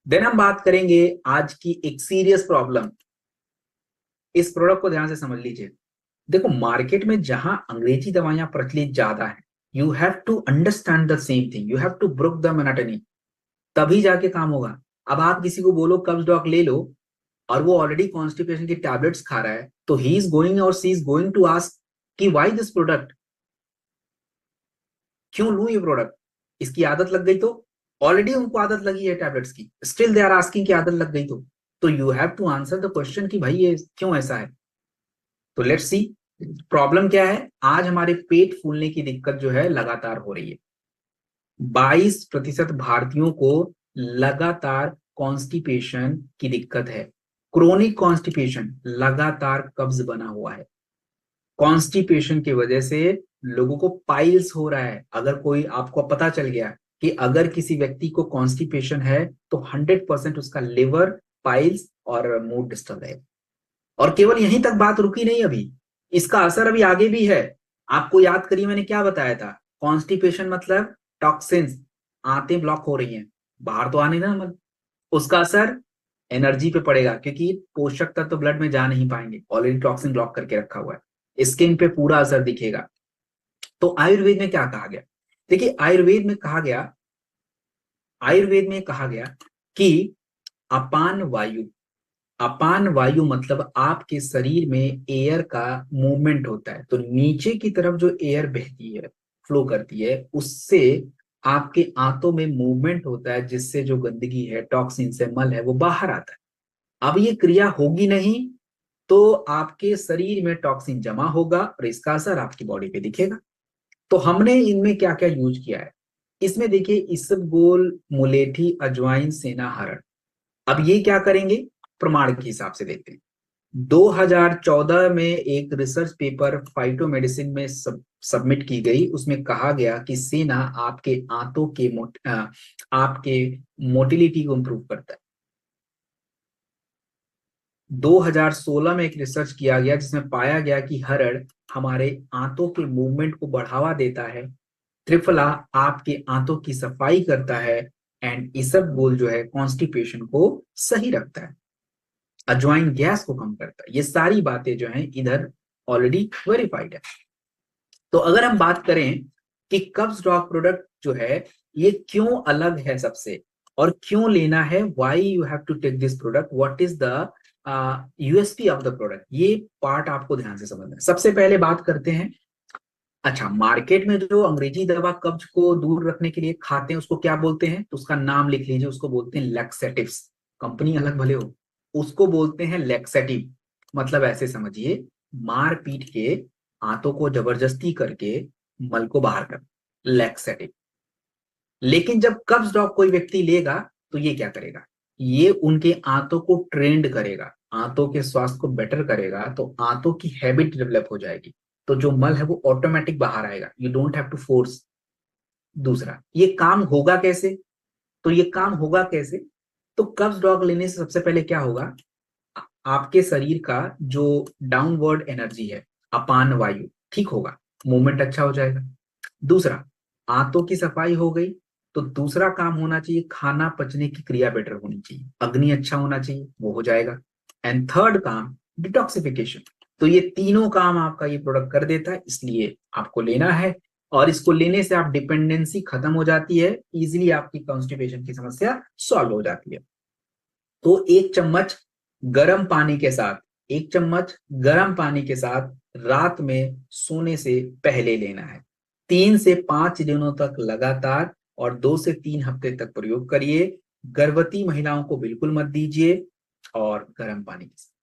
Then हम बात करेंगे आज की एक सीरियस प्रॉब्लम। इस प्रोडक्ट को ध्यान से समझ लीजिए। देखो, मार्केट में जहां अंग्रेजी दवाइयां प्रचलित ज्यादा है, you have to understand the same thing, you have to break the monotony, तभी जाके काम होगा। अब आप किसी को बोलो कब्ज डॉक ले लो, और वो ऑलरेडी कॉन्स्टिपेशन की टैबलेट्स खा रहा है, तो ही इज गोइंग और सी इज गोइंग टू आस्क कि व्हाई दिस प्रोडक्ट, क्यों लूं ये प्रोडक्ट। इसकी आदत लग गई तो, ऑलरेडी उनको आदत लगी है टैबलेट्स की, स्टिल दे आर आस्किंग की आदत लग गई तो you have to answer the question कि भाई ये क्यों ऐसा है। तो लेट्स सी प्रॉब्लम क्या है। आज हमारे पेट फूलने की दिक्कत जो है लगातार हो रही है। 22% भारतीयों को लगातार कॉन्स्टिपेशन की दिक्कत है। क्रोनिक कॉन्स्टिपेशन, लगातार कब्ज बना हुआ है। कॉन्स्टिपेशन की वजह से लोगों को पाइल्स हो रहा है। अगर कोई आपको पता चल गया कि अगर किसी व्यक्ति को कॉन्स्टिपेशन है तो 100% उसका लिवर, पाइल्स और मूड डिस्टर्ब है। और केवल यहीं तक बात रुकी नहीं, अभी इसका असर अभी आगे भी है। आपको याद करिए मैंने क्या बताया था। कॉन्स्टिपेशन मतलब टॉक्सिन्स, आंतें ब्लॉक हो रही हैं, बाहर तो आने ना, मतलब उसका असर एनर्जी पे पड़ेगा, क्योंकि पोषक तत्व तो ब्लड में जा नहीं पाएंगे, ऑलरेडी टॉक्सिन ब्लॉक करके रखा हुआ है। स्किन पे पूरा असर दिखेगा। तो आयुर्वेद में क्या कहा गया? देखिए, आयुर्वेद में कहा गया कि अपान वायु, अपान वायु मतलब आपके शरीर में एयर का मूवमेंट होता है, तो नीचे की तरफ जो एयर बहती है, फ्लो करती है, उससे आपके आंतों में मूवमेंट होता है, जिससे जो गंदगी है, टॉक्सिन से मल है, वो बाहर आता है। अब ये क्रिया होगी नहीं तो आपके शरीर में टॉक्सिन जमा होगा और इसका असर आपकी बॉडी पे दिखेगा। तो हमने इनमें क्या क्या यूज किया है, इसमें देखिए इसबगोल, मुलेठी, अजवाइन, सेना, हरड़। अब ये क्या करेंगे, प्रमाण के हिसाब से देखते हैं। 2014 में एक रिसर्च पेपर फाइटोमेडिसिन में सबमिट की गई, उसमें कहा गया कि सेना आपके आंतों के आपके मोटिलिटी को इंप्रूव करता है। 2016 में एक रिसर्च किया गया जिसमें पाया गया कि हरड़ हमारे आंतों के मूवमेंट को बढ़ावा देता है। त्रिफला आपके आंतों की सफाई करता है। एंड इसबगोल जो है कॉन्स्टिपेशन को सही रखता है। अजवाइन गैस को कम करता है। ये सारी बातें जो हैं इधर ऑलरेडी वेरीफाइड है। तो अगर हम बात करें कि कब्ज डॉग प्रोडक्ट जो है ये क्यों अलग है सबसे, और क्यों लेना है, why you have to take this product, what is the USP of the product, ये पार्ट आपको ध्यान से समझना है। सबसे पहले बात करते हैं, अच्छा, मार्केट में जो अंग्रेजी दवा कब्ज को दूर रखने के लिए खाते हैं उसको क्या बोलते हैं, तो उसका नाम लिख लीजिए, उसको बोलते हैं लैक्सेटिव्स। कंपनी अलग भले हो, उसको बोलते हैं लैक्सेटिव। मतलब ऐसे समझिए, मार पीट के आंतों को जबरदस्ती करके मल को बाहर कर, लैक्सेटिव। लेकिन जब कब्ज डॉग कोई व्यक्ति लेगा तो ये क्या करेगा, ये उनके आंतों को ट्रेंड करेगा, आंतों के स्वास्थ्य को बेटर करेगा, तो आंतों की हैबिट डेवलप हो जाएगी, तो जो मल है वो ऑटोमेटिक बाहर आएगा, you don't have to force. दूसरा, ये काम होगा कैसे, तो ये काम होगा कैसे, तो कब्ज डॉग लेने से सबसे पहले क्या होगा, आपके शरीर का जो डाउनवर्ड एनर्जी है, अपान वायु, ठीक होगा, मूवमेंट अच्छा हो जाएगा। दूसरा, आंतों की सफाई हो गई, तो दूसरा काम होना चाहिए, खाना पचने की क्रिया बेटर होनी चाहिए, अग्नि अच्छा होना चाहिए, वो हो जाएगा। एंड थर्ड काम, डिटॉक्सिफिकेशन। तो ये तीनों काम आपका ये प्रोडक्ट कर देता है, इसलिए आपको लेना है। और इसको लेने से आप डिपेंडेंसी खत्म हो जाती है, इजीली आपकी कॉन्स्टिपेशन की समस्या सॉल्व हो जाती है। तो एक चम्मच गर्म पानी के साथ, एक चम्मच गर्म पानी के साथ रात में सोने से पहले लेना है। 3 से 5 दिनों तक लगातार, और 2 से 3 हफ्ते तक प्रयोग करिए। गर्भवती महिलाओं को बिल्कुल मत दीजिए, और गर्म पानी के साथ।